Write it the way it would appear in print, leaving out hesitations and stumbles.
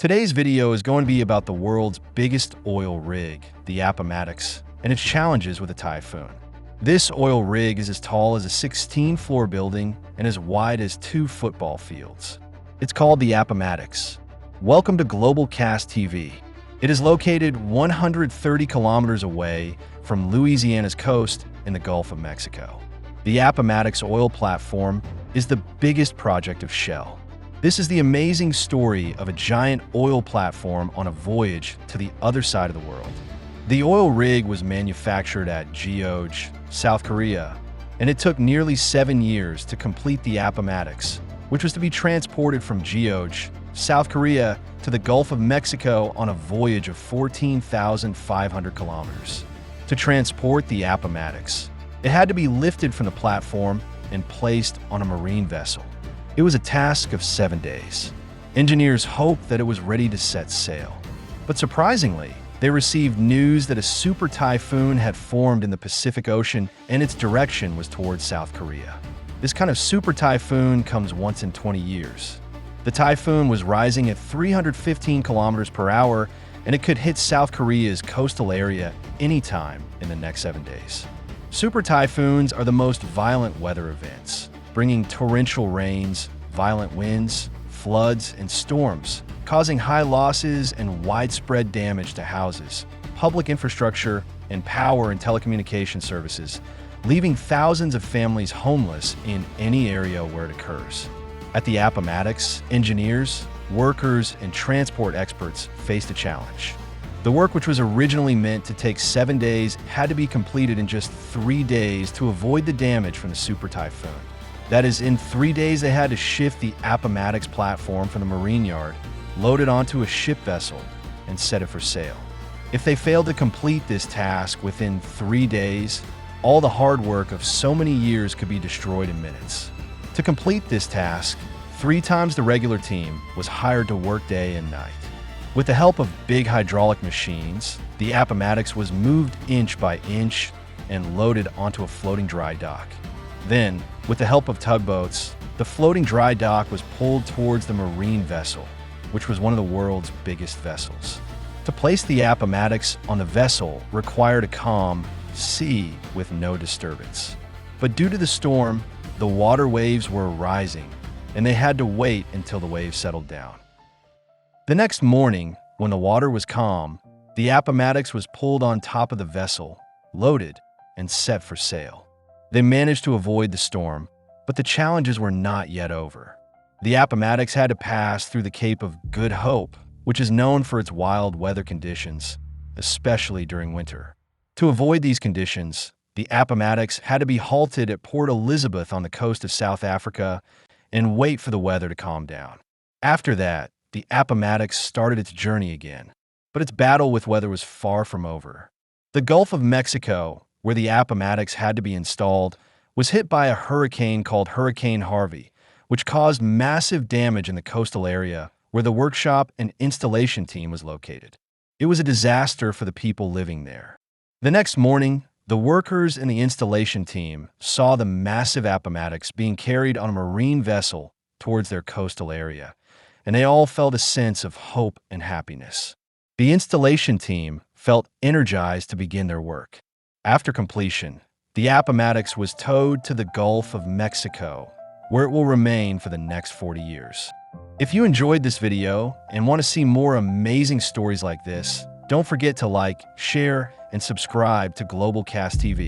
Today's video is going to be about the world's biggest oil rig, the Appomattox, and its challenges with a typhoon. This oil rig is as tall as a 16-floor building and as wide as 2 football fields. It's called the Appomattox. Welcome to Global Cast TV. It is located 130 kilometers away from Louisiana's coast in the Gulf of Mexico. The Appomattox oil platform is the biggest project of Shell. This is the amazing story of a giant oil platform on a voyage to the other side of the world. The oil rig was manufactured at Jeoju, South Korea, and it took nearly 7 years to complete the Appomattox, which was to be transported from Jeoju, South Korea, to the Gulf of Mexico on a voyage of 14,500 kilometers. To transport the Appomattox, it had to be lifted from the platform and placed on a marine vessel. It was a task of 7 days. Engineers hoped that it was ready to set sail. But surprisingly, they received news that a super typhoon had formed in the Pacific Ocean and its direction was towards South Korea. This kind of super typhoon comes once in 20 years. The typhoon was rising at 315 kilometers per hour, and it could hit South Korea's coastal area anytime in the next 7 days. Super typhoons are the most violent weather events, bringing torrential rains, violent winds, floods, and storms, causing high losses and widespread damage to houses, public infrastructure, and power and telecommunication services, leaving thousands of families homeless in any area where it occurs. At the Appomattox, engineers, workers, and transport experts faced a challenge. The work, which was originally meant to take 7 days, had to be completed in just 3 days to avoid the damage from the super typhoon. That is, in 3 days they had to shift the Appomattox platform from the marine yard, load it onto a ship vessel, and set it for sail. If they failed to complete this task within 3 days, all the hard work of so many years could be destroyed in minutes. To complete this task, 3 times the regular team was hired to work day and night. With the help of big hydraulic machines, the Appomattox was moved inch by inch and loaded onto a floating dry dock. Then, with the help of tugboats, the floating dry dock was pulled towards the marine vessel, which was one of the world's biggest vessels. To place the Appomattox on the vessel required a calm sea with no disturbance. But due to the storm, the water waves were rising, and they had to wait until the waves settled down. The next morning, when the water was calm, the Appomattox was pulled on top of the vessel, loaded, and set for sail. They managed to avoid the storm, but the challenges were not yet over. The Appomattox had to pass through the Cape of Good Hope, which is known for its wild weather conditions, especially during winter. To avoid these conditions, the Appomattox had to be halted at Port Elizabeth on the coast of South Africa and wait for the weather to calm down. After that, the Appomattox started its journey again, but its battle with weather was far from over. The Gulf of Mexico, where the Appomattox had to be installed, was hit by a hurricane called Hurricane Harvey, which caused massive damage in the coastal area where the workshop and installation team was located. It was a disaster for the people living there. The next morning, the workers and the installation team saw the massive Appomattox being carried on a marine vessel towards their coastal area, and they all felt a sense of hope and happiness. The installation team felt energized to begin their work. After completion, the Appomattox was towed to the Gulf of Mexico, where it will remain for the next 40 years. If you enjoyed this video and want to see more amazing stories like this, don't forget to like, share, and subscribe to Global Cast TV.